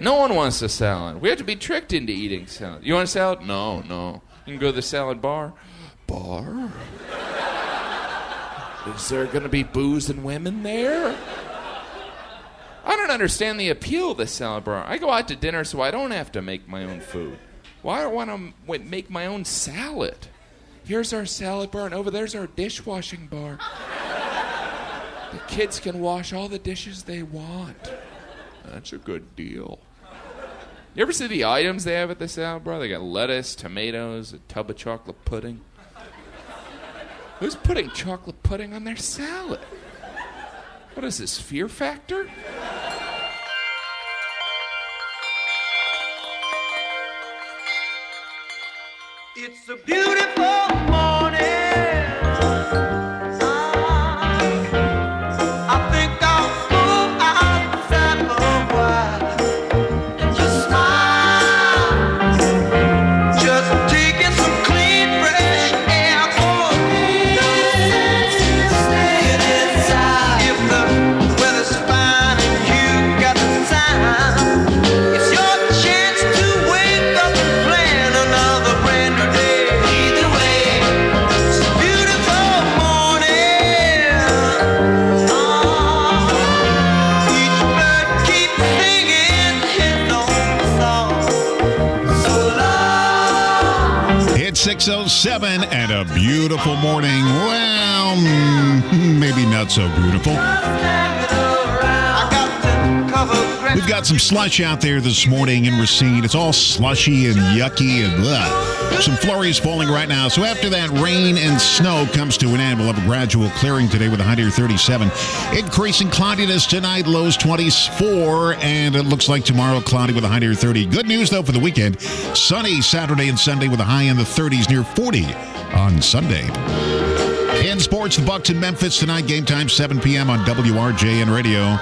No one wants a salad. We have to be tricked into eating salad. You want a salad? No. You can go to the salad bar. Bar? Is there going to be booze and women there? I don't understand the appeal of the salad bar. I go out to dinner so I don't have to make my own food. Why do I want to make my own salad? Here's our salad bar, and over there's our dishwashing bar. The kids can wash all the dishes they want. That's a good deal. You ever see the items they have at the salad bar? They got lettuce, tomatoes, a tub of chocolate pudding. Who's putting chocolate pudding on their salad? What is this, Fear Factor? It's a beautiful morning. I think I'll go outside for a while and just smile. Just taking some clean, fresh air for me. Get inside. If the weather's fine and you got the time, it's your chance to wake up and plan another brand new day. Either way, it's a beautiful morning. Each bird keeps singing his own song. So long. It's 6:07 and a beautiful morning. Well, maybe not so beautiful. I got to cover We've got some slush out there this morning in Racine. It's all slushy and yucky and some flurries falling right now. So after that rain and snow comes to an end, we'll have a gradual clearing today with a high near 37. Increasing cloudiness tonight, lows 24, and it looks like tomorrow cloudy with a high near 30. Good news, though, for the weekend. Sunny Saturday and Sunday with a high in the 30s, near 40 on Sunday. In sports, the Bucks in Memphis tonight. Game time 7 p.m. on WRJN Radio.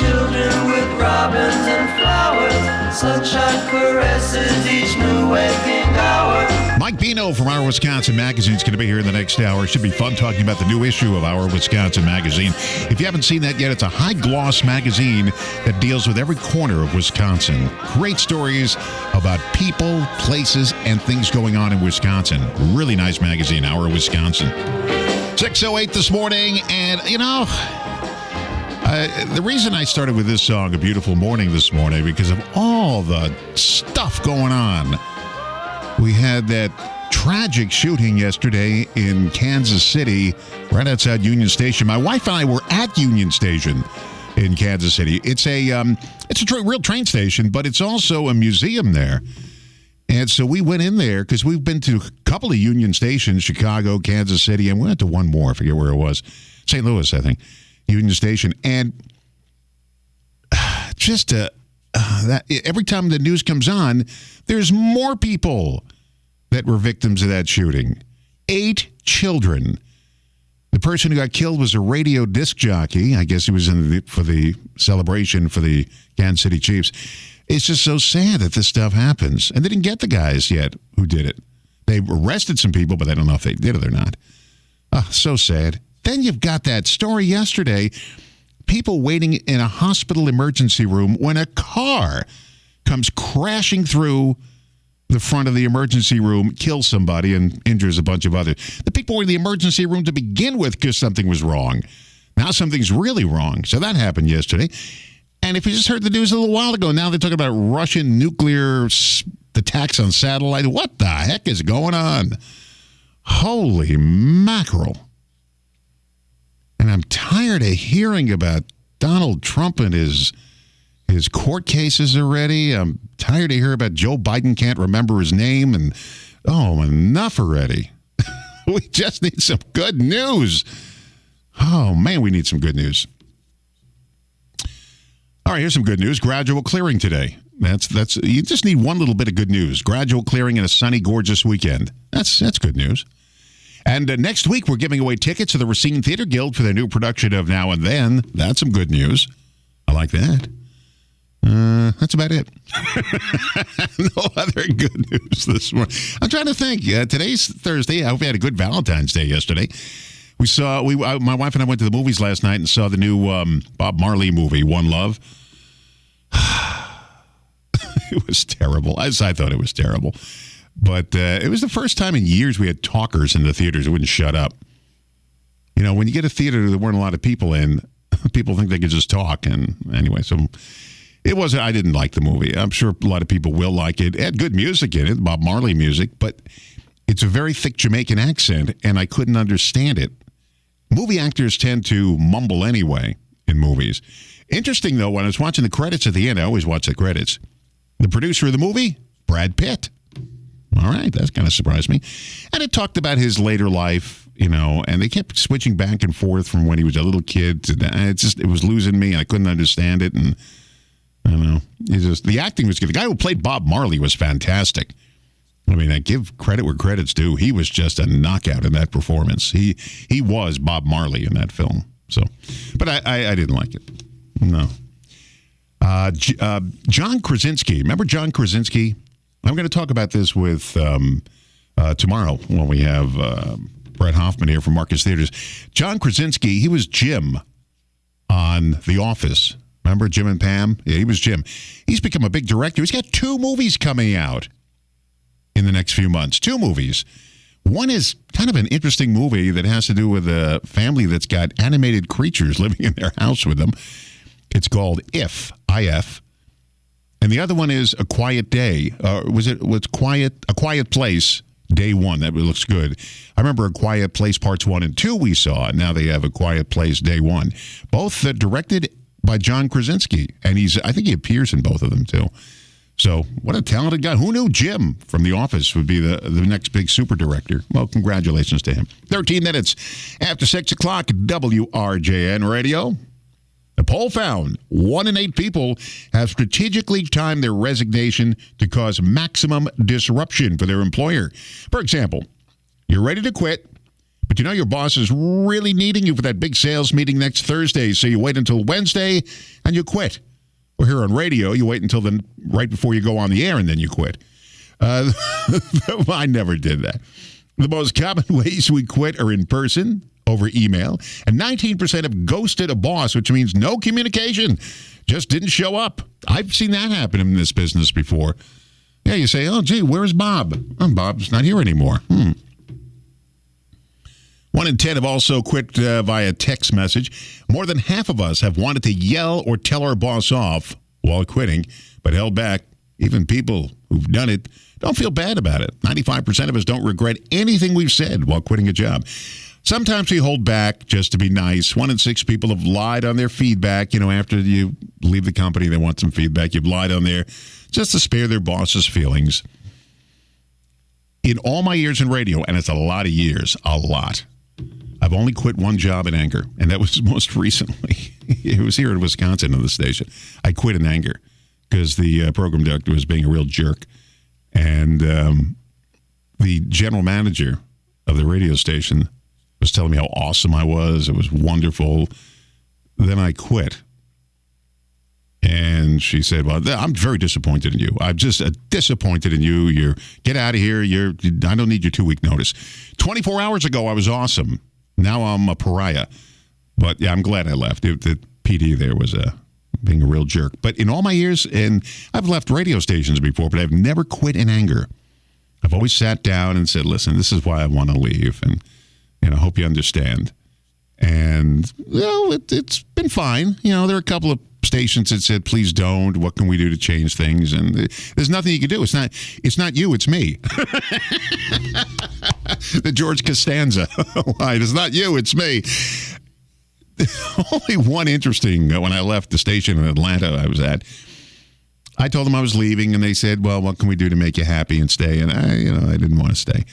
children with robins and flowers. Sunshine caresses each new waking hour. Mike Bino from Our Wisconsin Magazine is going to be here in the next hour. Should be fun talking about the new issue of Our Wisconsin Magazine. If you haven't seen that yet, it's a high-gloss magazine that deals with every corner of Wisconsin. Great stories about people, places, and things going on in Wisconsin. Really nice magazine, Our Wisconsin. 6:08 this morning, and, you know, the reason I started with this song, A Beautiful Morning, this morning, because of all the stuff going on. We had that tragic shooting yesterday in Kansas City, right outside Union Station. My wife and I were at Union Station in Kansas City. It's a real train station, but it's also a museum there. And so we went in there because we've been to a couple of Union Stations, Chicago, Kansas City, and we went to one more. I forget where it was. St. Louis, I think. Union Station. And just that every time the news comes on, there's more people that were victims of that shooting. 8 children. The person who got killed was a radio disc jockey. I guess he was for the celebration for the Kansas City Chiefs. It's just so sad that this stuff happens. And they didn't get the guys yet who did it. They arrested some people, but I don't know if they did it or not. So sad. Then you've got that story yesterday. People waiting in a hospital emergency room when a car comes crashing through the front of the emergency room, kills somebody, and injures a bunch of others. The people were in the emergency room to begin with because something was wrong. Now something's really wrong. So that happened yesterday. And if you just heard the news a little while ago, now they're talking about Russian nuclear attacks on satellite. What the heck is going on? Holy mackerel. And I'm tired of hearing about Donald Trump and his court cases already. I'm tired to hear about Joe Biden can't remember his name. And, enough already. We just need some good news. Oh, man, we need some good news. All right, here's some good news. Gradual clearing today. That's you just need one little bit of good news. Gradual clearing and a sunny, gorgeous weekend. That's good news. And next week, we're giving away tickets to the Racine Theater Guild for their new production of Now and Then. That's some good news. I like that. That's about it. No other good news this morning. I'm trying to think. Today's Thursday. I hope you had a good Valentine's Day yesterday. My wife and I went to the movies last night and saw the new Bob Marley movie, One Love. It was terrible. As I thought it was terrible. But it was the first time in years we had talkers in the theaters who wouldn't shut up. You know, when you get a theater there weren't a lot of people in, people think they could just talk. And anyway, so it wasn't, I didn't like the movie. I'm sure a lot of people will like it. It had good music in it, Bob Marley music, but it's a very thick Jamaican accent, and I couldn't understand it. Movie actors tend to mumble anyway in movies. Interesting, though, when I was watching the credits at the end, I always watch the credits. The producer of the movie, Brad Pitt. All right, that kind of surprised me. And it talked about his later life, you know, and they kept switching back and forth from when he was a little kid to it was losing me. I couldn't understand it, and I don't know. The acting was good. The guy who played Bob Marley was fantastic. I mean, I give credit where credit's due. He was just a knockout in that performance. He was Bob Marley in that film. So, but I didn't like it. No. John Krasinski. Remember John Krasinski? I'm going to talk about this with tomorrow when we have Brett Hoffman here from Marcus Theaters. John Krasinski, he was Jim on The Office. Remember Jim and Pam? Yeah, he was Jim. He's become a big director. He's got 2 movies coming out in the next few months. 2 movies. One is kind of an interesting movie that has to do with a family that's got animated creatures living in their house with them. It's called If, I-F. And the other one is A Quiet Day. A Quiet Place, Day 1. That looks good. I remember A Quiet Place Parts 1 and 2 we saw, and now they have A Quiet Place, Day 1. Both directed by John Krasinski, and I think he appears in both of them, too. So, what a talented guy. Who knew Jim from The Office would be the next big super director? Well, congratulations to him. 13 minutes after 6 o'clock, WRJN Radio. The poll found 1 in 8 people have strategically timed their resignation to cause maximum disruption for their employer. For example, you're ready to quit, but you know your boss is really needing you for that big sales meeting next Thursday, so you wait until Wednesday and you quit. Or here on radio, you wait until right before you go on the air and then you quit. I never did that. The most common ways we quit are in person, over email, and 19% have ghosted a boss, which means no communication, just didn't show up. I've seen that happen in this business before. Yeah, you say, oh, gee, where's Bob? Oh, Bob's not here anymore. 1 in 10 have also quit via text message. More than half of us have wanted to yell or tell our boss off while quitting, but held back. Even people who've done it don't feel bad about it. 95% of us don't regret anything we've said while quitting a job. Sometimes we hold back just to be nice. 1 in 6 people have lied on their feedback. You know, after you leave the company, they want some feedback. You've lied on there just to spare their boss's feelings. In all my years in radio, and it's a lot of years, I've only quit 1 job in anger, and that was most recently. It was here in Wisconsin on the station. I quit in anger because the program director was being a real jerk. And the general manager of the radio station was telling me how awesome I was. It was wonderful. Then I quit. And she said, well, I'm very disappointed in you. I'm just disappointed in you. Get out of here. I don't need your 2-week notice. 24 hours ago, I was awesome. Now I'm a pariah. But yeah, I'm glad I left. The PD there was being a real jerk. But in all my years, and I've left radio stations before, but I've never quit in anger. I've always sat down and said, listen, this is why I want to leave. And I hope you understand. And, well, it's been fine. You know, there are a couple of stations that said, please don't. What can we do to change things? And there's nothing you can do. It's not you, it's me. The George Costanza line. It's not you, it's me. Only one interesting, when I left the station in Atlanta I was at, I told them I was leaving, and they said, well, what can we do to make you happy and stay? And I didn't want to stay.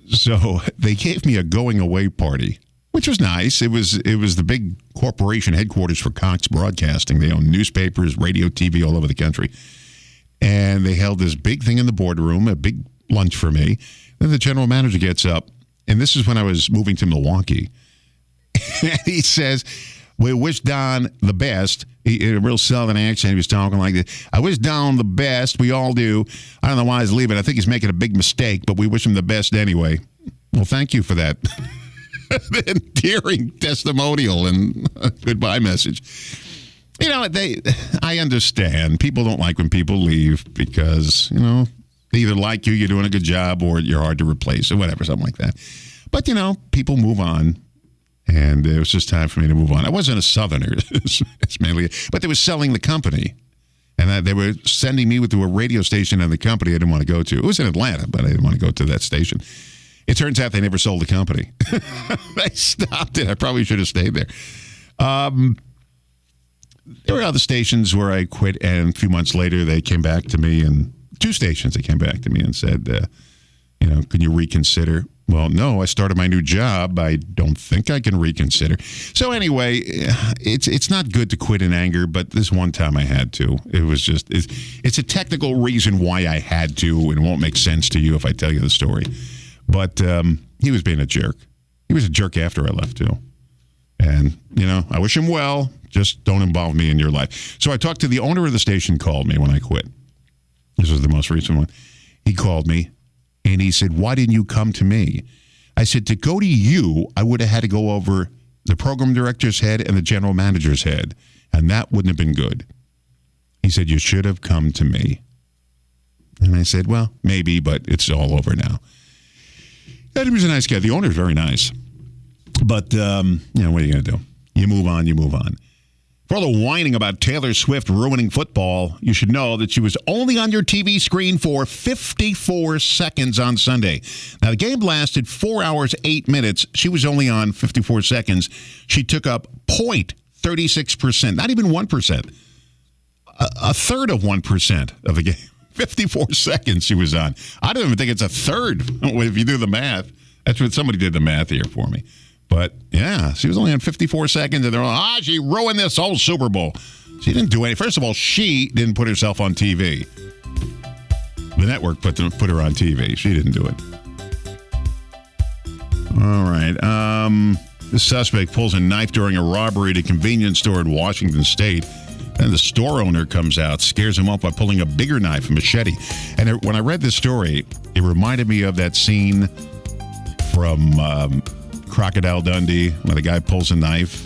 So they gave me a going away party, which was nice. It was the big corporation headquarters for Cox Broadcasting. They own newspapers, radio, TV all over the country. And they held this big thing in the boardroom, a big lunch for me. Then the general manager gets up, and this is when I was moving to Milwaukee. And he says, we wish Don the best. In a real southern accent, he was talking like this. I wish Don the best. We all do. I don't know why he's leaving. I think he's making a big mistake, but we wish him the best anyway. Well, thank you for that. endearing testimonial and a goodbye message. You know, I understand. People don't like when people leave because, you know, they either like you, you're doing a good job, or you're hard to replace or whatever, something like that. But, you know, people move on. And it was just time for me to move on. I wasn't a Southerner, it's mainly, but they were selling the company. And they were sending me to a radio station in the company I didn't want to go to. It was in Atlanta, but I didn't want to go to that station. It turns out they never sold the company. They stopped it. I probably should have stayed there. There were other stations where I quit, and a few months later, they came back to me, and 2 stations, they came back to me and said, you know, can you reconsider? Well, no, I started my new job. I don't think I can reconsider. So anyway, it's not good to quit in anger, but this one time I had to. It was just, it's a technical reason why I had to, and it won't make sense to you if I tell you the story. But he was being a jerk. He was a jerk after I left, too. And, you know, I wish him well. Just don't involve me in your life. So I talked to the owner of the station, called me when I quit. This was the most recent one. He called me. And he said, why didn't you come to me? I said, to go to you, I would have had to go over the program director's head and the general manager's head. And that wouldn't have been good. He said, you should have come to me. And I said, well, maybe, but it's all over now. And he was a nice guy. The owner's very nice. But, you know, what are you going to do? You move on, you move on. For all the whining about Taylor Swift ruining football, you should know that she was only on your TV screen for 54 seconds on Sunday. Now, the game lasted 4 hours, 8 minutes. She was only on 54 seconds. She took up 0.36%, not even 1%. A third of 1% of the game. 54 seconds she was on. I don't even think it's a third if you do the math. That's what somebody did the math here for me. But, yeah, she was only on 54 seconds, and they're like, she ruined this whole Super Bowl. She didn't do anything. First of all, she didn't put herself on TV. The network put her on TV. She didn't do it. All right. The suspect pulls a knife during a robbery at a convenience store in Washington State. Then the store owner comes out, scares him off by pulling a bigger knife, a machete. And when I read this story, it reminded me of that scene from Crocodile Dundee, when the guy pulls a knife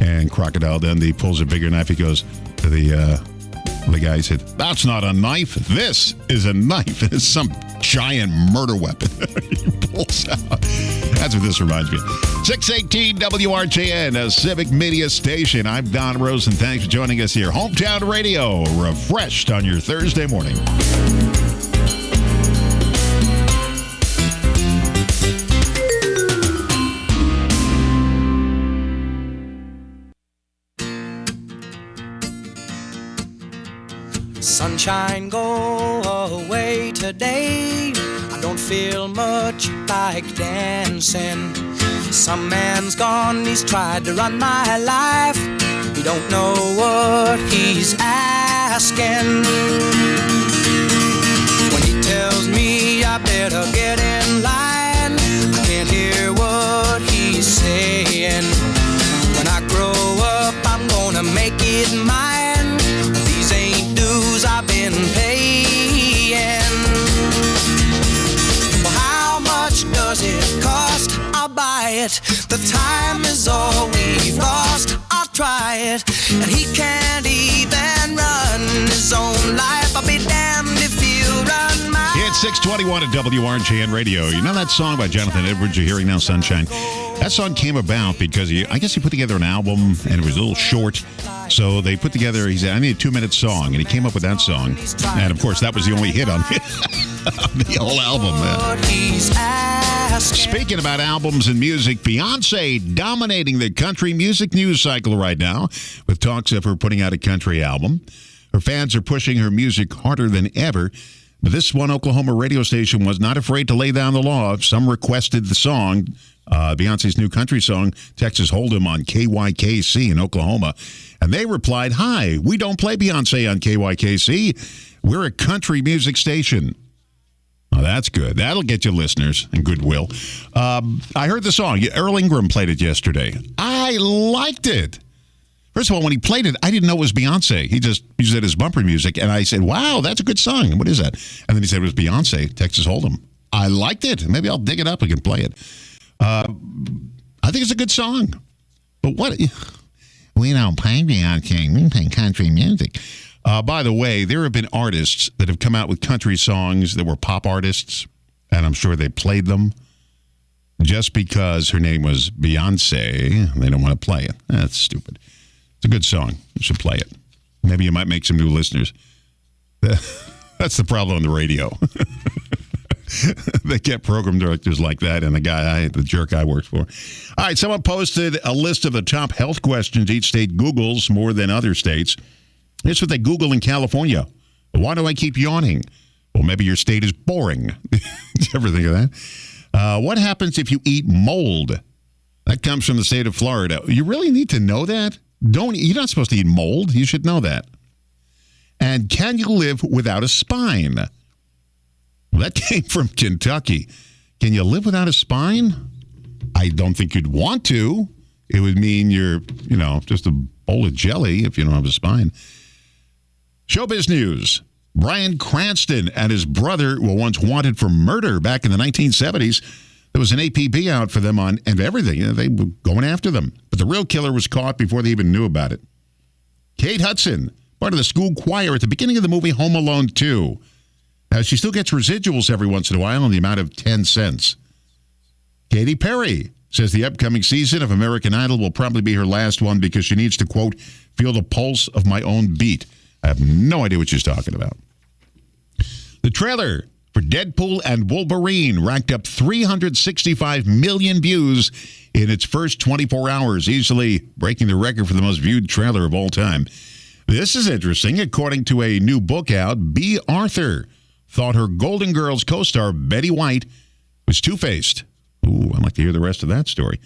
and Crocodile Dundee pulls a bigger knife. He goes to the guy, he said, that's not a knife. This is a knife. It's some giant murder weapon. He pulls out. That's what this reminds me of. 618 WRJN, a Civic Media Station. I'm Don Rosen. Thanks for joining us here. Hometown Radio, refreshed on your Thursday morning. Sunshine, go away today. I don't feel much like dancing. Some man's gone, he's tried to run my life. He don't know what he's asking. When he tells me I better get in line, I can't hear what he's saying. When I grow up, I'm gonna make it mine. These ain't dues I've been paying. Well, how much does it cost? I'll buy it. The time is all we've lost. I'll try it. And he can't even run his own life. I'll be damned if he'll run my. It's 621 at WRJN Radio. You know that song by Jonathan Edwards you're hearing now, Sunshine? That song came about because I guess he put together an album, and it was a little short. So they put together, he said, I need a 2-minute song, and he came up with that song. And, of course, that was the only hit on the whole album. Speaking about albums and music, Beyonce dominating the country music news cycle right now with talks of her putting out a country album. Her fans are pushing her music harder than ever. But this one Oklahoma radio station was not afraid to lay down the law. Some requested the song, Beyonce's new country song, Texas Hold'em, on KYKC in Oklahoma. And they replied, hi, we don't play Beyonce on KYKC. We're a country music station. Oh, that's good. That'll get you listeners and goodwill. I heard the song. Earl Ingram played it yesterday. I liked it. First of all, when he played it, I didn't know it was Beyonce. He just used it as bumper music, and I said, wow, that's a good song. What is that? And then he said it was Beyonce, Texas Hold'em. I liked it. Maybe I'll dig it up and can play it. I think it's a good song. But what? We don't play Beyonce. We play country music. By the way, there have been artists that have come out with country songs that were pop artists, and I'm sure they played them just because her name was Beyonce. They don't want to play it. That's stupid. It's a good song. You should play it. Maybe you might make some new listeners. That's the problem on the radio. They get program directors like that, and the jerk I worked for. All right, someone posted a list of the top health questions each state Googles more than other states. Here's what they Google in California. Why do I keep yawning? Well, maybe your state is boring. Did you ever think of that? What happens if you eat mold? That comes from the state of Florida. You really need to know that? You're not supposed to eat mold. You should know that. And can you live without a spine? Well, that came from Kentucky. Can you live without a spine? I don't think you'd want to. It would mean you're, just a bowl of jelly if you don't have a spine. Showbiz news. Bryan Cranston and his brother were once wanted for murder back in the 1970s. There was an APB out for them and everything. They were going after them. But the real killer was caught before they even knew about it. Kate Hudson, part of the school choir at the beginning of the movie Home Alone 2. Now, she still gets residuals every once in a while in the amount of 10 cents. Katy Perry says the upcoming season of American Idol will probably be her last one because she needs to, quote, feel the pulse of my own beat. I have no idea what she's talking about. The trailer for Deadpool and Wolverine racked up 365 million views in its first 24 hours, easily breaking the record for the most viewed trailer of all time. This is interesting. According to a new book out, B. Arthur thought her Golden Girls co-star Betty White was two-faced. Ooh, I'd like to hear the rest of that story.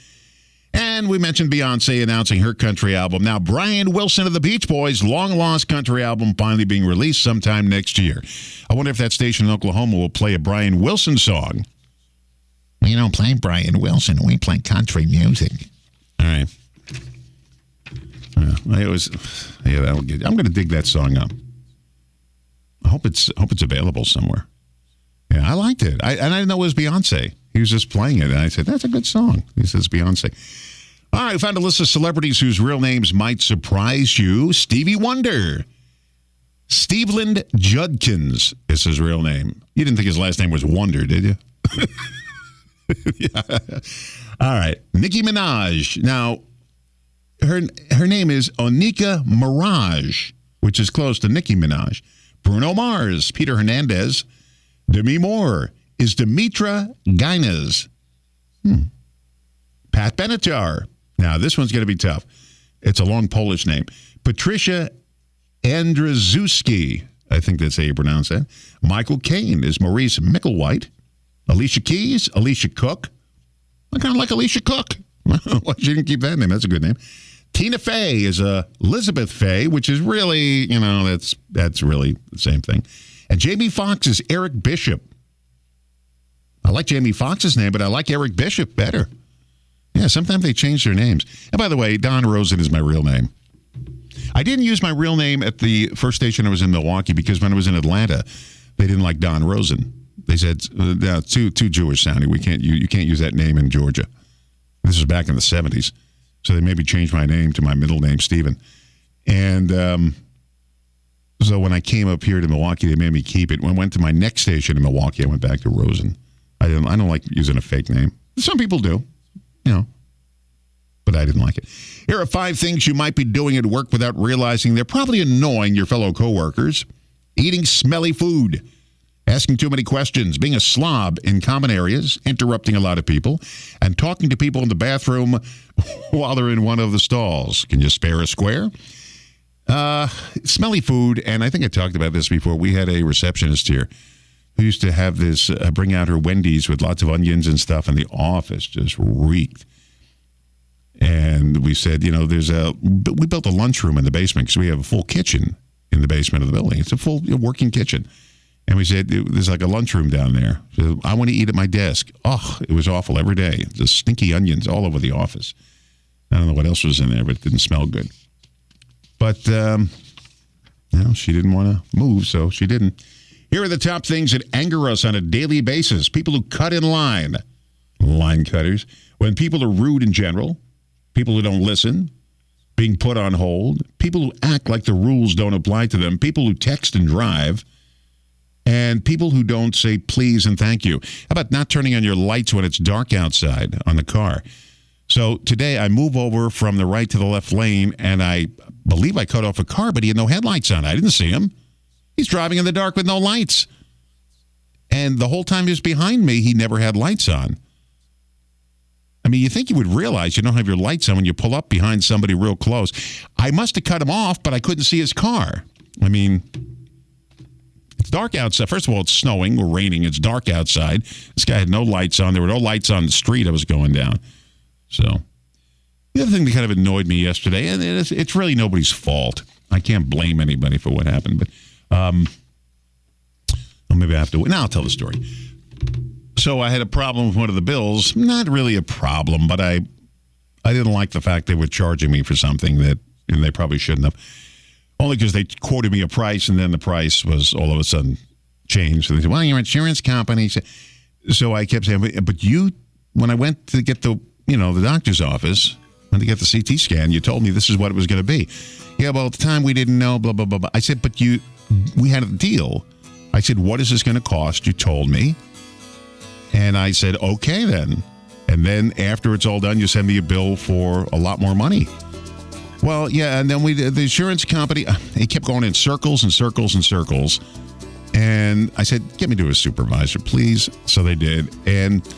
And we mentioned Beyonce announcing her country album. Now, Brian Wilson of the Beach Boys' long-lost country album finally being released sometime next year. I wonder if that station in Oklahoma will play a Brian Wilson song. We don't play Brian Wilson. We play country music. All right. I'm going to dig that song up. I hope it's available somewhere. Yeah, I liked it. I didn't know it was Beyonce. He was just playing it, and I said, that's a good song. He says Beyonce. All right, I found a list of celebrities whose real names might surprise you. Stevie Wonder. Steveland Judkins is his real name. You didn't think his last name was Wonder, did you? Yeah. All right. Nicki Minaj. Now, her name is Onika Mirage, which is close to Nicki Minaj. Bruno Mars. Peter Hernandez. Demi Moore is Dimitra Gaines. Pat Benatar. Now, this one's going to be tough. It's a long Polish name. Patricia Andrzejewski. I think that's how you pronounce that. Michael Caine is Maurice Micklewhite. Alicia Keys, Alicia Cook. I kind of like Alicia Cook. Why she didn't keep that name? That's a good name. Tina Fey is Elizabeth Fey, which is really, that's really the same thing. And Jamie Foxx is Eric Bishop. I like Jamie Foxx's name, but I like Eric Bishop better. Yeah, sometimes they change their names. And by the way, Don Rosen is my real name. I didn't use my real name at the first station I was in Milwaukee because when I was in Atlanta, they didn't like Don Rosen. They said, too Jewish sounding. You can't use that name in Georgia. This was back in the 70s. So they made me change my name to my middle name, Stephen. And so when I came up here to Milwaukee, they made me keep it. When I went to my next station in Milwaukee, I went back to Rosen. I don't like using a fake name. Some people do, but I didn't like it. Here are 5 things you might be doing at work without realizing they're probably annoying your fellow coworkers. Eating smelly food, asking too many questions, being a slob in common areas, interrupting a lot of people, and talking to people in the bathroom while they're in one of the stalls. Can you spare a square? Smelly food, and I think I talked about this before. We had a receptionist here who used to have this, bring out her Wendy's with lots of onions and stuff, and the office just reeked. And we said, we built a lunchroom in the basement because we have a full kitchen in the basement of the building. It's a full working kitchen. And we said, there's like a lunchroom down there. So I want to eat at my desk. Oh, it was awful every day. Just stinky onions all over the office. I don't know what else was in there, but it didn't smell good. But, she didn't want to move, so she didn't. Here are the top things that anger us on a daily basis. People who cut in line cutters. when people are rude in general, people who don't listen, being put on hold, people who act like the rules don't apply to them, people who text and drive, and people who don't say please and thank you. How about not turning on your lights when it's dark outside on the car? So today I move over from the right to the left lane, and I believe I cut off a car, but he had no headlights on. I didn't see him. He's driving in the dark with no lights. And the whole time he was behind me, he never had lights on. I mean, you think you would realize you don't have your lights on when you pull up behind somebody real close. I must have cut him off, but I couldn't see his car. I mean, it's dark outside. First of all, it's snowing or raining. It's dark outside. This guy had no lights on. There were no lights on the street I was going down. So the other thing that kind of annoyed me yesterday, and it's really nobody's fault. I can't blame anybody for what happened, but maybe I have to. Now I'll tell the story. So I had a problem with one of the bills. Not really a problem, but I didn't like the fact they were charging me for something that and they probably shouldn't have. Only because they quoted me a price, and then the price was all of a sudden changed. So they said, well, your insurance company. So I kept saying, but you, when I went to get the doctor's office, when to get the CT scan, you told me this is what it was going to be. Yeah, well, at the time we didn't know, blah, blah, blah, blah. I said, but we had a deal. I said, what is this going to cost? You told me. And I said, okay, then. And then after it's all done, you send me a bill for a lot more money. Well, yeah, and then the insurance company, he kept going in circles and circles and circles. And I said, get me to a supervisor, please. So they did. And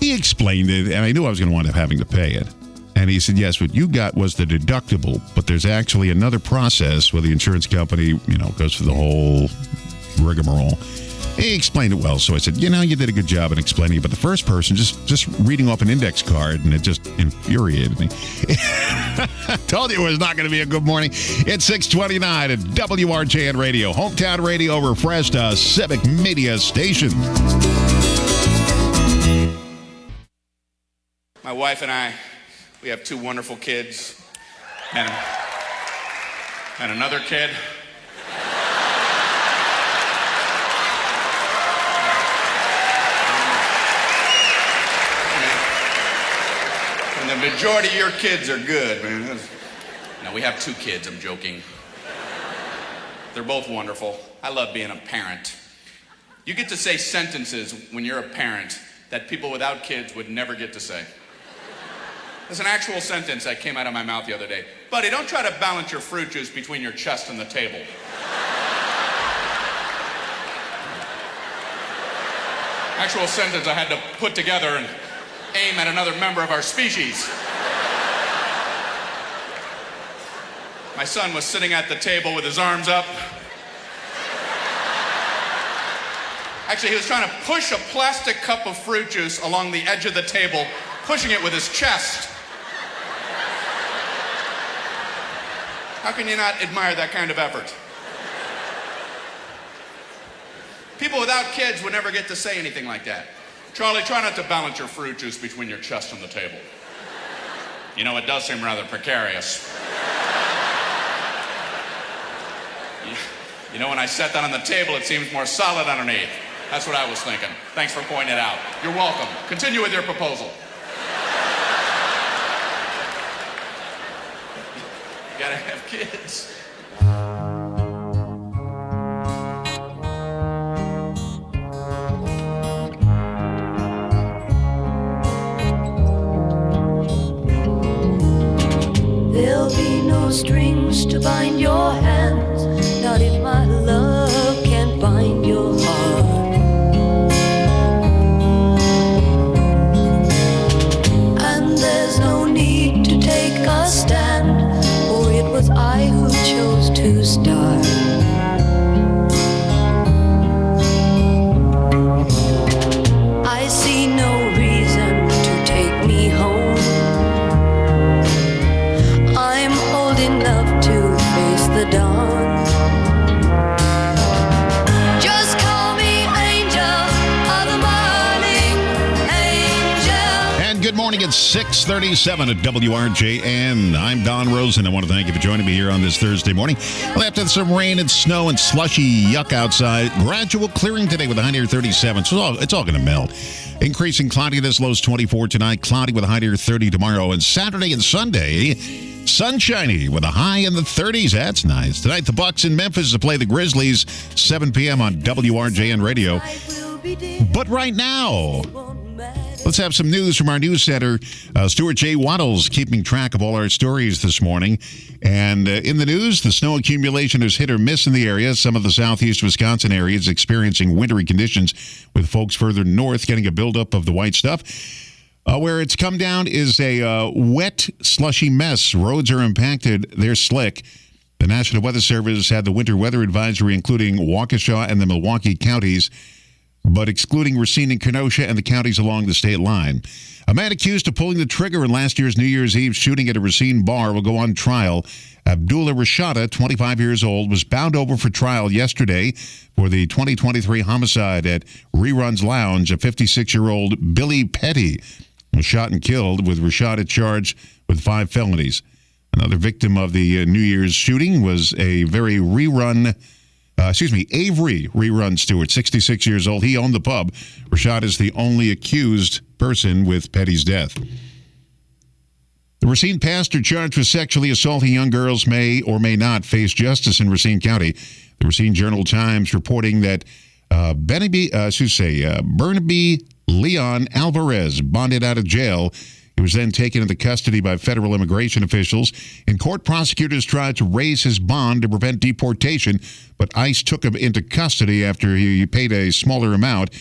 he explained it, and I knew I was going to wind up having to pay it. And he said, yes, what you got was the deductible, but there's actually another process where the insurance company, goes through the whole rigmarole. He explained it well, so I said, you did a good job in explaining it, but the first person, just reading off an index card, and it just infuriated me. Told you it was not going to be a good morning. It's 6:29 at WRJN Radio, hometown radio, refreshed civic media station. My wife and I, we have two wonderful kids, and another kid. And the majority of your kids are good, man. No, we have two kids, I'm joking. They're both wonderful. I love being a parent. You get to say sentences when you're a parent that people without kids would never get to say. There's an actual sentence that came out of my mouth the other day. Buddy, don't try to balance your fruit juice between your chest and the table. Actual sentence I had to put together and aim at another member of our species. My son was sitting at the table with his arms up. Actually, he was trying to push a plastic cup of fruit juice along the edge of the table, pushing it with his chest. How can you not admire that kind of effort? People without kids would never get to say anything like that. Charlie, try not to balance your fruit juice between your chest and the table. It does seem rather precarious. When I set that on the table, it seems more solid underneath. That's what I was thinking. Thanks for pointing it out. You're welcome. Continue with your proposal. You gotta have kids. There'll be no strings to bind your hands, not if my love can't bind your heart. And there's no need to take a stand, for it was I who chose to start. I see no reason to take me home. I'm old enough to face the dawn. Just call me angel of the morning, angel. And good morning. It's 6:37 at WRJN. I'm Don Rosen. I want to thank you for joining me here on this Thursday morning. Well, after some rain and snow and slushy yuck outside, gradual clearing today with a high near 37. So it's all going to melt. Increasing cloudiness, lows 24 tonight. Cloudy with a high near 30 tomorrow. And Saturday and Sunday, sunshiny with a high in the 30s. That's nice. Tonight, the Bucks in Memphis to play the Grizzlies, 7 p.m. on WRJN Radio. But right now, let's have some news from our news center. Stuart J. Waddles keeping track of all our stories this morning. And in the news, the snow accumulation is hit or miss in the area. Some of the southeast Wisconsin areas experiencing wintry conditions, with folks further north getting a buildup of the white stuff. Where it's come down is a wet, slushy mess. Roads are impacted. They're slick. The National Weather Service had the winter weather advisory, including Waukesha and the Milwaukee counties, but excluding Racine and Kenosha and the counties along the state line. A man accused of pulling the trigger in last year's New Year's Eve shooting at a Racine bar will go on trial. Abdullah Rashada, 25 years old, was bound over for trial yesterday for the 2023 homicide at Reruns Lounge. A 56-year-old Billy Petty was shot and killed, with Rashada charged with 5 felonies. Another victim of the New Year's shooting was a Avery Rerun Stewart, 66 years old. He owned the pub. Rashad is the only accused person with Petty's death. The Racine pastor charged with sexually assaulting young girls may or may not face justice in Racine County. The Racine Journal-Times reporting that Burnaby Leon Alvarez bonded out of jail. He was then taken into custody by federal immigration officials. In court, prosecutors tried to raise his bond to prevent deportation, but ICE took him into custody after he paid a smaller amount,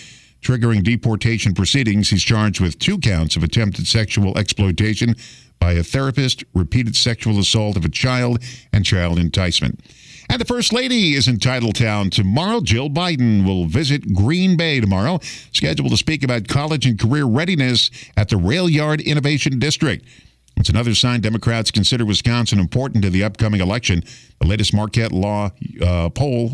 triggering deportation proceedings. He's charged with 2 counts of attempted sexual exploitation by a therapist, repeated sexual assault of a child, and child enticement. And the First Lady is in Titletown tomorrow. Jill Biden will visit Green Bay tomorrow, scheduled to speak about college and career readiness at the Rail Yard Innovation District. It's another sign Democrats consider Wisconsin important to the upcoming election. The latest Marquette Law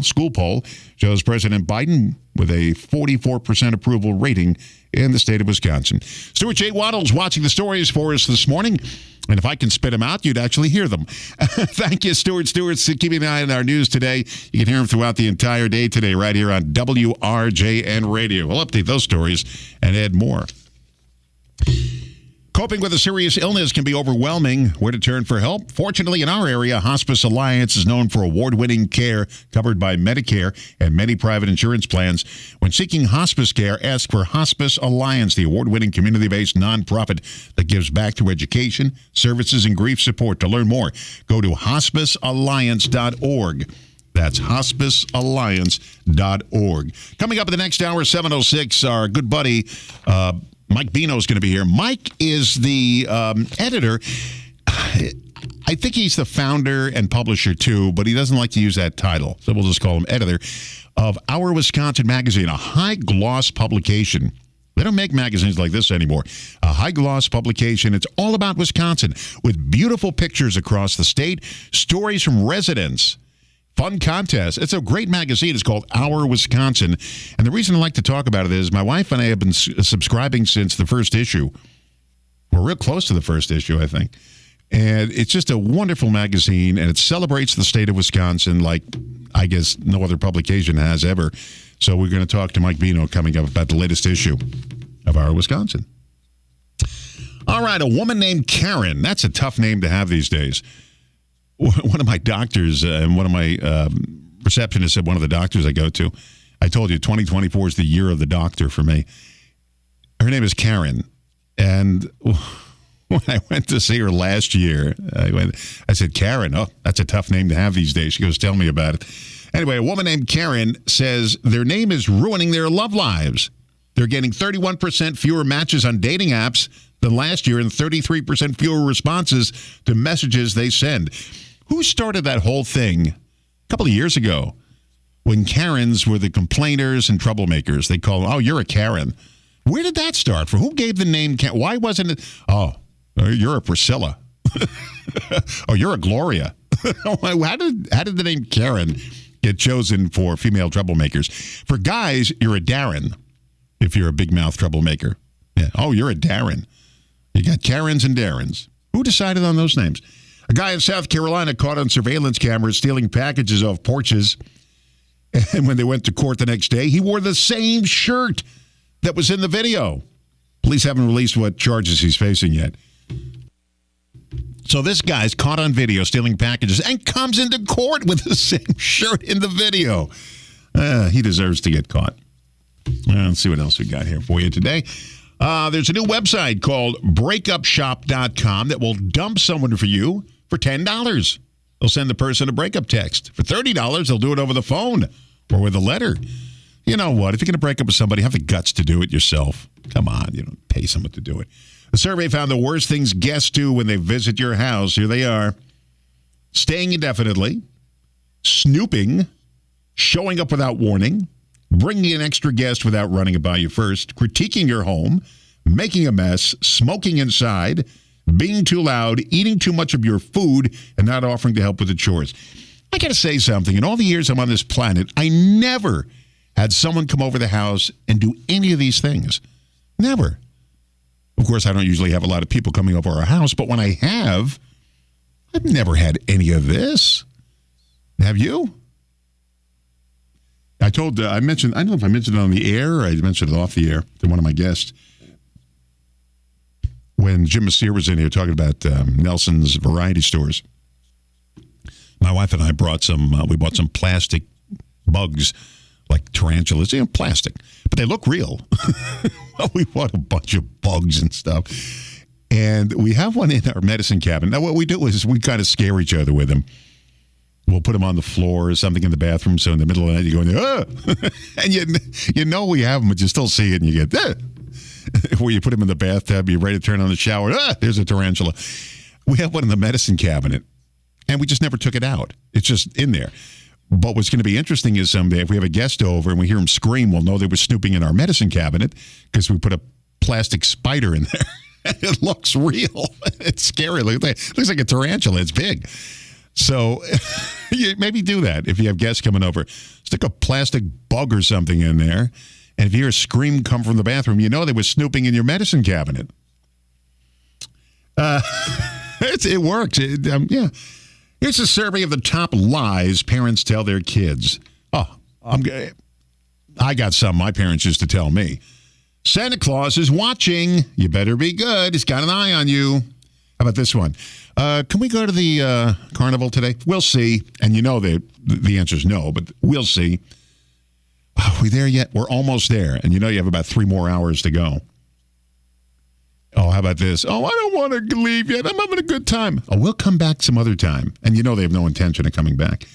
school poll, shows President Biden with a 44% approval rating in the state of Wisconsin. Stuart J. Waddles watching the stories for us this morning. And if I can spit them out, you'd actually hear them. Thank you, Stuart. Stuart's keeping an eye on our news today. You can hear him throughout the entire day today right here on WRJN Radio. We'll update those stories and add more. Coping with a serious illness can be overwhelming. Where to turn for help? Fortunately, in our area, Hospice Alliance is known for award-winning care covered by Medicare and many private insurance plans. When seeking hospice care, ask for Hospice Alliance, the award-winning community-based nonprofit that gives back to education, services, and grief support. To learn more, go to hospicealliance.org. That's hospicealliance.org. Coming up in the next hour, 7:06, our good buddy, Mike Bino is going to be here. Mike is the editor. I think he's the founder and publisher, too, but he doesn't like to use that title, so we'll just call him editor, of Our Wisconsin Magazine, a high-gloss publication. They don't make magazines like this anymore. A high-gloss publication. It's all about Wisconsin, with beautiful pictures across the state, stories from residents, fun contests. It's a great magazine. It's called Our Wisconsin. And the reason I like to talk about it is my wife and I have been subscribing since the first issue. We're real close to the first issue, I think. And it's just a wonderful magazine, and it celebrates the state of Wisconsin like I guess no other publication has ever. So we're going to talk to Mike Bino coming up about the latest issue of Our Wisconsin. All right, a woman named Karen. That's a tough name to have these days. One of my doctors and one of my receptionists at one of the doctors I go to, I told you 2024 is the year of the doctor for me. Her name is Karen. And when I went to see her last year, I said, Karen, oh, that's a tough name to have these days. She goes, tell me about it. Anyway, a woman named Karen says their name is ruining their love lives. They're getting 31% fewer matches on dating apps than last year and 33% fewer responses to messages they send. Who started that whole thing a couple of years ago when Karens were the complainers and troublemakers? They call them, oh, you're a Karen. Where did that start from? Who gave the name Karen? Why wasn't it, oh, you're a Priscilla. Oh, you're a Gloria. How did the name Karen get chosen for female troublemakers? For guys, you're a Darren if you're a big mouth troublemaker. Yeah. Oh, you're a Darren. You got Karens and Darrens. Who decided on those names? A guy in South Carolina caught on surveillance cameras stealing packages off porches. And when they went to court the next day, he wore the same shirt that was in the video. Police haven't released what charges he's facing yet. So this guy's caught on video stealing packages and comes into court with the same shirt in the video. He deserves to get caught. Let's see what else we got here for you today. There's a new website called breakupshop.com that will dump someone for you for $10. They'll send the person a breakup text. For $30, they'll do it over the phone or with a letter. You know what? If you're going to break up with somebody, have the guts to do it yourself. Come on, you don't pay someone to do it. The survey found the worst things guests do when they visit your house. Here they are. Staying indefinitely, snooping, showing up without warning, bringing an extra guest without running it by you first, critiquing your home, making a mess, smoking inside, being too loud, eating too much of your food, and not offering to help with the chores. I got to say something. In all the years I'm on this planet, I never had someone come over the house and do any of these things. Never. Of course, I don't usually have a lot of people coming over our house, but when I have, I've never had any of this. Have you? I don't know if I mentioned it on the air or I mentioned it off the air to one of my guests. When Jim Messier was in here talking about Nelson's variety stores, my wife and I brought we bought some plastic bugs, like tarantulas, plastic, but they look real. Well, we bought a bunch of bugs and stuff, and we have one in our medicine cabinet. Now, what we do is we kind of scare each other with them. We'll put them on the floor or something in the bathroom, so in the middle of the night, you go in there, and you know we have them, but you still see it, and you get, where you put them in the bathtub, you're ready to turn on the shower, there's a tarantula. We have one in the medicine cabinet, and we just never took it out. It's just in there. But what's going to be interesting is someday, if we have a guest over and we hear them scream, we'll know they were snooping in our medicine cabinet because we put a plastic spider in there. It looks real. It's scary. It looks like a tarantula. It's big. So you maybe do that if you have guests coming over. Stick a plastic bug or something in there. And if you hear a scream come from the bathroom, you know they were snooping in your medicine cabinet. It works. Yeah. Here's a survey of the top lies parents tell their kids. I got some my parents used to tell me. Santa Claus is watching. You better be good. He's got an eye on you. How about this one? Can we go to the carnival today? We'll see. And you know the answer is no, but we'll see. Are we there yet? We're almost there. And you know you have about 3 more hours to go. Oh, how about this? Oh, I don't want to leave yet. I'm having a good time. Oh, we'll come back some other time. And you know they have no intention of coming back.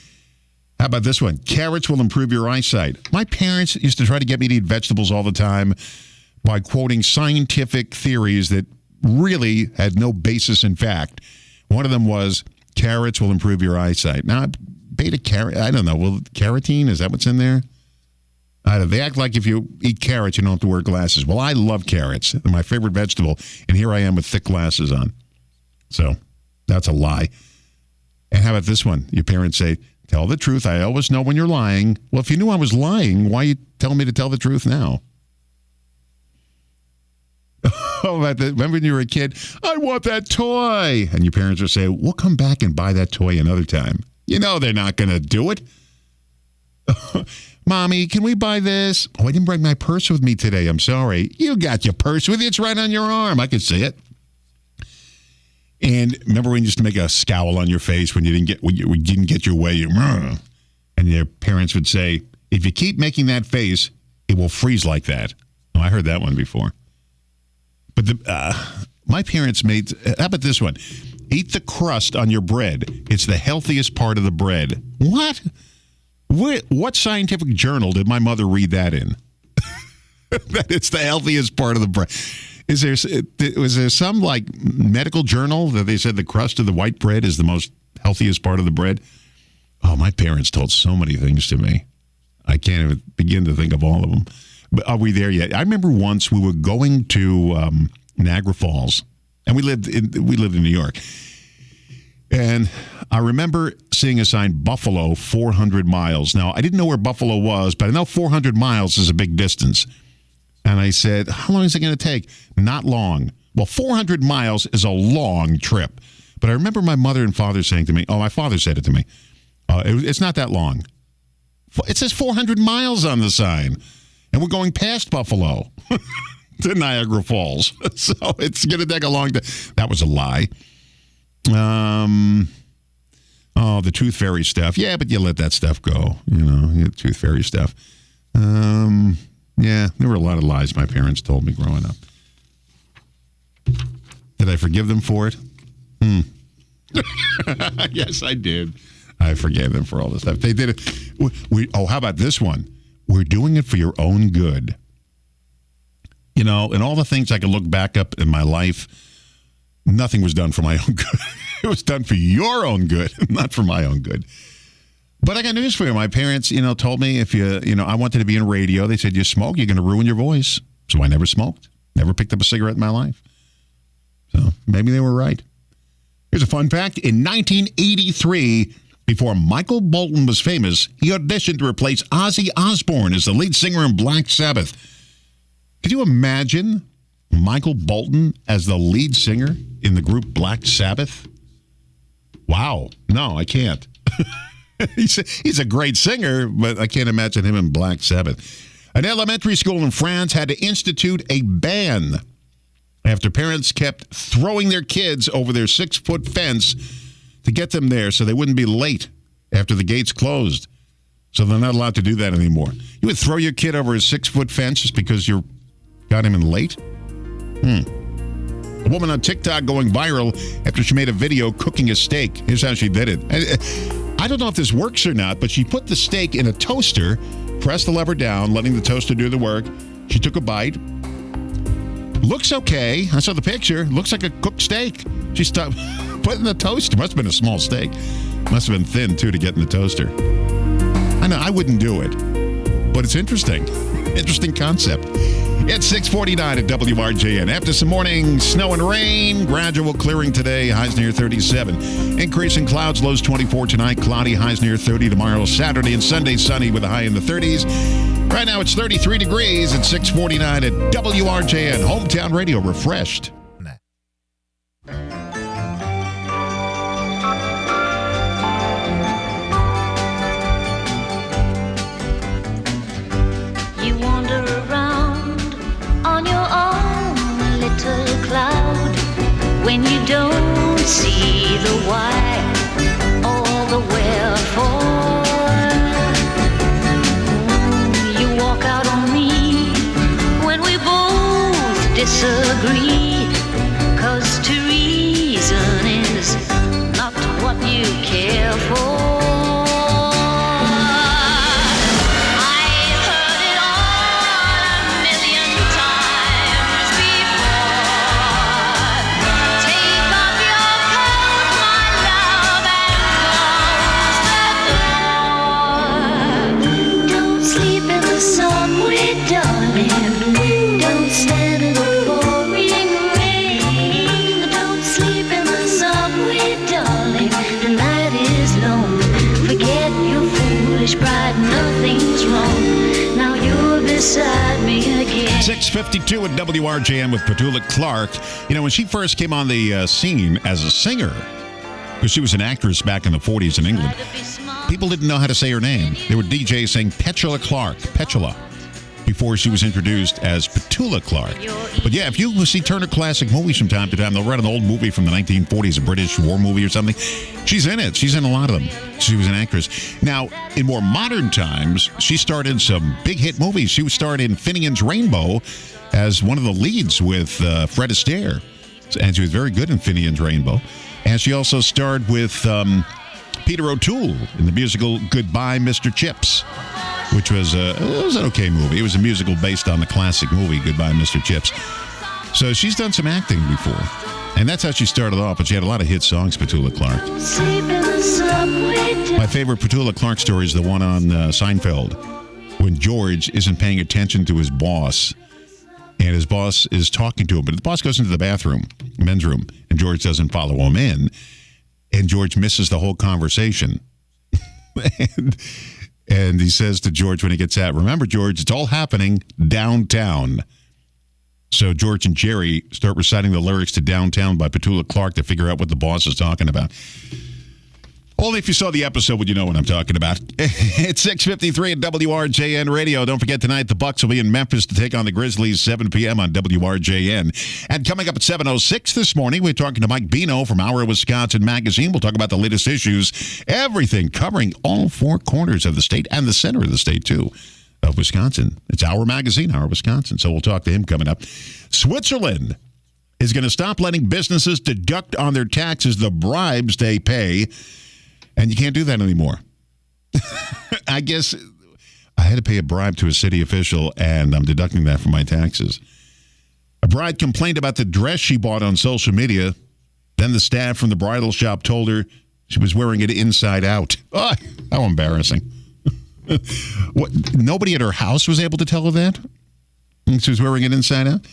How about this one? Carrots will improve your eyesight. My parents used to try to get me to eat vegetables all the time by quoting scientific theories that really had no basis in fact. One of them was carrots will improve your eyesight. Now, I don't know. Well, carotene, is that what's in there? They act like if you eat carrots, you don't have to wear glasses. Well, I love carrots. They're my favorite vegetable, and here I am with thick glasses on. So that's a lie. And how about this one? Your parents say, tell the truth. I always know when you're lying. Well, if you knew I was lying, why are you telling me to tell the truth now? Oh, remember when you were a kid? I want that toy. And your parents would say, we'll come back and buy that toy another time. You know they're not going to do it. Mommy, can we buy this? Oh, I didn't bring my purse with me today. I'm sorry. You got your purse with you. It's right on your arm. I can see it. And remember when you used to make a scowl on your face when you didn't get your way? And your parents would say, if you keep making that face, it will freeze like that. Oh, I heard that one before. But my parents made, how about this one? Eat the crust on your bread. It's the healthiest part of the bread. What? What scientific journal did my mother read that in? That it's the healthiest part of the bread. Was there some like medical journal that they said the crust of the white bread is the most healthiest part of the bread? Oh, my parents told so many things to me. I can't even begin to think of all of them. But are we there yet? I remember once we were going to Niagara Falls, and we lived in New York. And I remember seeing a sign, Buffalo, 400 miles. Now, I didn't know where Buffalo was, but I know 400 miles is a big distance. And I said, how long is it going to take? Not long. Well, 400 miles is a long trip. But I remember my mother and father saying to me, my father said it to me, it's not that long. It says 400 miles on the sign. And we're going past Buffalo. to Niagara Falls. So it's going to take a long time. That was a lie. Oh, the Tooth Fairy stuff. Yeah, but you let that stuff go. Tooth Fairy stuff. Yeah, there were a lot of lies my parents told me growing up. Did I forgive them for it? Yes, I did. I forgave them for all this stuff. They did it. How about this one? We're doing it for your own good. And all the things I can look back up in my life, nothing was done for my own good. It was done for your own good, not for my own good. But I got news for you. My parents, told me if I wanted to be in radio. They said, you smoke, you're going to ruin your voice. So I never smoked. Never picked up a cigarette in my life. So maybe they were right. Here's a fun fact. In 1983, before Michael Bolton was famous, he auditioned to replace Ozzy Osbourne as the lead singer in Black Sabbath. Could you imagine Michael Bolton as the lead singer in the group Black Sabbath? Wow. No, I can't. He's a great singer, but I can't imagine him in Black Sabbath. An elementary school in France had to institute a ban after parents kept throwing their kids over their 6-foot fence to get them there so they wouldn't be late after the gates closed. So they're not allowed to do that anymore. You would throw your kid over a 6-foot fence just because you got him in late? A woman on TikTok going viral after she made a video cooking a steak. Here's how she did it. I don't know if this works or not, but she put the steak in a toaster, pressed the lever down, letting the toaster do the work. She took a bite. Looks okay. I saw the picture. Looks like a cooked steak. She stopped putting the toaster. Must have been a small steak. Must have been thin, too, to get in the toaster. I know, I wouldn't do it. But it's interesting. Interesting concept. It's 6:49 at WRJN. After some morning snow and rain, gradual clearing today, highs near 37. Increasing clouds, lows 24 tonight, cloudy, highs near 30 tomorrow. Saturday and Sunday, sunny with a high in the 30s. Right now, it's 33 degrees at 6:49 at WRJN. Hometown Radio refreshed. You wander around on your own little cloud when you don't see the why or the wherefore. You walk out on me when we both disagree, 'cause to reason is not what you care for. Pride, nothing's wrong. Now you're beside me again. 6:52 at WRJM with Petula Clark. When she first came on the scene as a singer, because she was an actress back in the 40s in England, people didn't know how to say her name. They were DJs saying Petula Clark, Petula, before she was introduced as Petula Clark. But yeah, if you see Turner Classic Movies from time to time, they'll run an old movie from the 1940s, a British war movie or something. She's in it. She's in a lot of them. She was an actress. Now, in more modern times, she starred in some big hit movies. She was starred in Finian's Rainbow as one of the leads with Fred Astaire. And she was very good in Finian's Rainbow. And she also starred with Peter O'Toole in the musical Goodbye, Mr. Chips, which was it was an okay movie. It was a musical based on the classic movie Goodbye, Mr. Chips. So she's done some acting before. And that's how she started off, but she had a lot of hit songs, Petula Clark. My favorite Petula Clark story is the one on Seinfeld, when George isn't paying attention to his boss, and his boss is talking to him, but the boss goes into the bathroom, men's room, and George doesn't follow him in, and George misses the whole conversation. And he says to George when he gets out, remember, George, it's all happening downtown. So George and Jerry start reciting the lyrics to Downtown by Petula Clark to figure out what the boss is talking about. Only if you saw the episode would you know what I'm talking about. It's 6:53 at WRJN Radio. Don't forget tonight the Bucks will be in Memphis to take on the Grizzlies, 7 p.m. on WRJN. And coming up at 7:06 this morning, we're talking to Mike Bino from Our Wisconsin Magazine. We'll talk about the latest issues, everything covering all four corners of the state and the center of the state, too, of Wisconsin. It's Our Magazine, Our Wisconsin. So we'll talk to him coming up. Switzerland is going to stop letting businesses deduct on their taxes the bribes they pay. And you can't do that anymore. I guess I had to pay a bribe to a city official, and I'm deducting that from my taxes. A bride complained about the dress she bought on social media. Then the staff from the bridal shop told her she was wearing it inside out. Oh, how embarrassing. What? Nobody at her house was able to tell her that? She was wearing it inside out?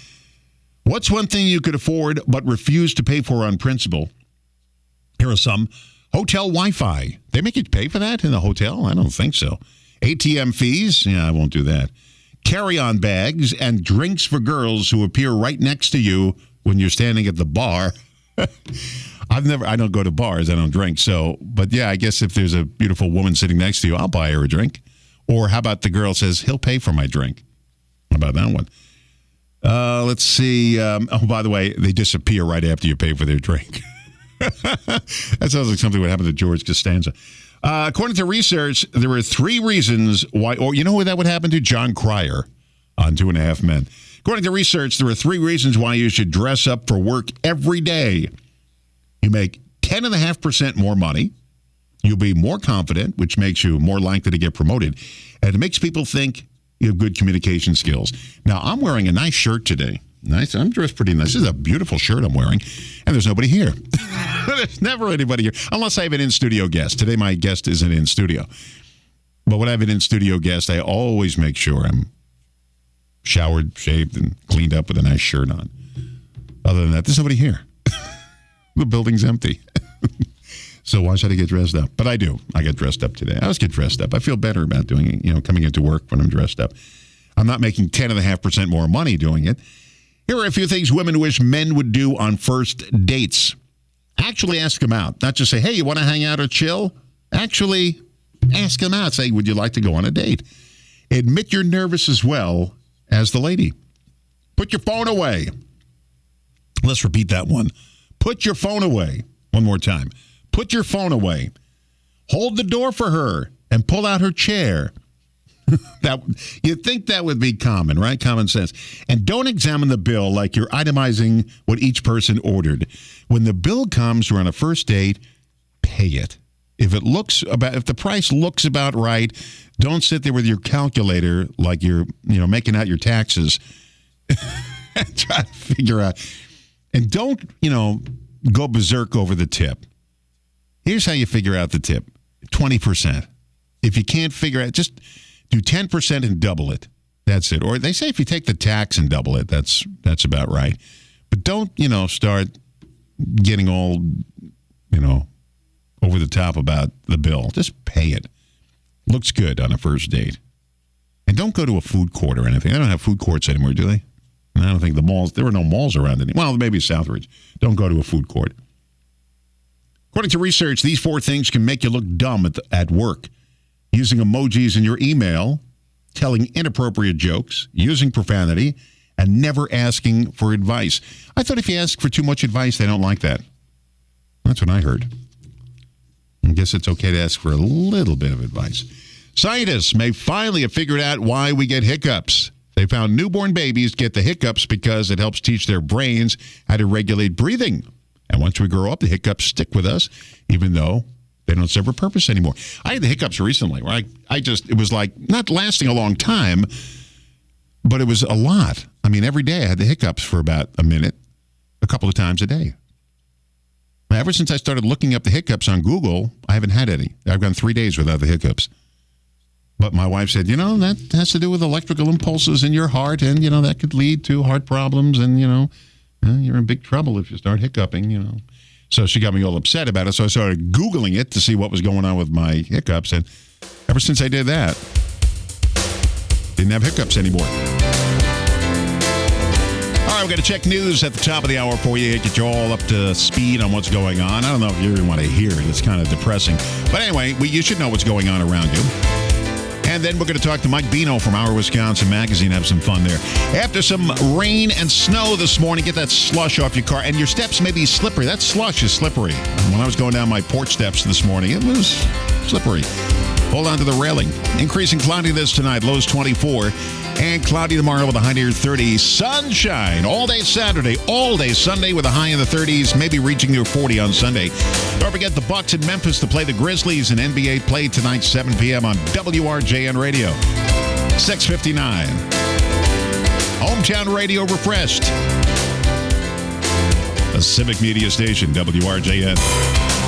What's one thing you could afford but refuse to pay for on principle? Here are some. Hotel Wi-Fi. They make you pay for that in the hotel? I don't think so. ATM fees? Yeah, I won't do that. Carry-on bags and drinks for girls who appear right next to you when you're standing at the bar. I don't go to bars. I don't drink. So, but yeah, I guess if there's a beautiful woman sitting next to you, I'll buy her a drink. Or how about the girl says, he'll pay for my drink? How about that one? Let's see. By the way, they disappear right after you pay for their drink. That sounds like something would happen to George Costanza. According to research, there were 3 reasons why, or you know who that would happen to? John Cryer on 2.5 Men. According to research, there are 3 reasons why you should dress up for work every day. You make 10.5% more money. You'll be more confident, which makes you more likely to get promoted. And it makes people think you have good communication skills. Now, I'm wearing a nice shirt today. Nice. I'm dressed pretty nice. This is a beautiful shirt I'm wearing. And there's nobody here. There's never anybody here. Unless I have an in-studio guest. Today, my guest isn't in studio. But when I have an in-studio guest, I always make sure I'm showered, shaved, and cleaned up with a nice shirt on. Other than that, there's nobody here. The building's empty. So why should I get dressed up? But I do. I get dressed up today. I always get dressed up. I feel better about doing it, coming into work when I'm dressed up. I'm not making 10.5% more money doing it. Here are a few things women wish men would do on first dates. Actually ask them out. Not just say, hey, you want to hang out or chill? Actually ask them out. Say, would you like to go on a date? Admit you're nervous as well as the lady. Put your phone away. Let's repeat that one. Put your phone away. One more time. Put your phone away. Hold the door for her and pull out her chair. You'd think that would be common, right? Common sense. And don't examine the bill like you're itemizing what each person ordered. When the bill comes, we're on a first date, pay it. If the price looks about right, don't sit there with your calculator like you're, making out your taxes. Try to figure out. And don't, go berserk over the tip. Here's how you figure out the tip. 20%. If you can't figure out, just do 10% and double it. That's it. Or they say if you take the tax and double it, that's about right. But don't, start getting all, over the top about the bill. Just pay it. Looks good on a first date. And don't go to a food court or anything. They don't have food courts anymore, do they? And I don't think there were no malls around anymore. Well, maybe Southridge. Don't go to a food court. According to research, these 4 things can make you look dumb at work. Using emojis in your email, telling inappropriate jokes, using profanity, and never asking for advice. I thought if you ask for too much advice, they don't like that. That's what I heard. I guess it's okay to ask for a little bit of advice. Scientists may finally have figured out why we get hiccups. They found newborn babies get the hiccups because it helps teach their brains how to regulate breathing. And once we grow up, the hiccups stick with us, even though they don't serve a purpose anymore. I had the hiccups recently, right? It was like not lasting a long time, but it was a lot. I mean, every day I had the hiccups for about a minute, a couple of times a day. Now, ever since I started looking up the hiccups on Google, I haven't had any. I've gone 3 days without the hiccups. But my wife said, that has to do with electrical impulses in your heart, and, that could lead to heart problems, and, you're in big trouble if you start hiccuping, So she got me all upset about it, so I started Googling it to see what was going on with my hiccups, and ever since I did that, didn't have hiccups anymore. All right, we're going going to check news at the top of the hour for you, get you all up to speed on what's going on. I don't know if you really want to hear it. It's kind of depressing. But anyway, you should know what's going on around you. And then we're going to talk to Mike Bino from Our Wisconsin Magazine, have some fun there. After some rain and snow this morning, get that slush off your car. And your steps may be slippery. That slush is slippery. When I was going down my porch steps this morning, it was slippery. Hold on to the railing. Increasing cloudiness tonight, lows 24. And cloudy tomorrow with a high near 30. Sunshine all day Saturday, all day Sunday with a high in the 30s, maybe reaching near 40 on Sunday. Don't forget the Bucks in Memphis to play the Grizzlies in NBA play tonight, 7 p.m. on WRJN Radio. 6:59. Hometown Radio refreshed. A civic media station, WRJN.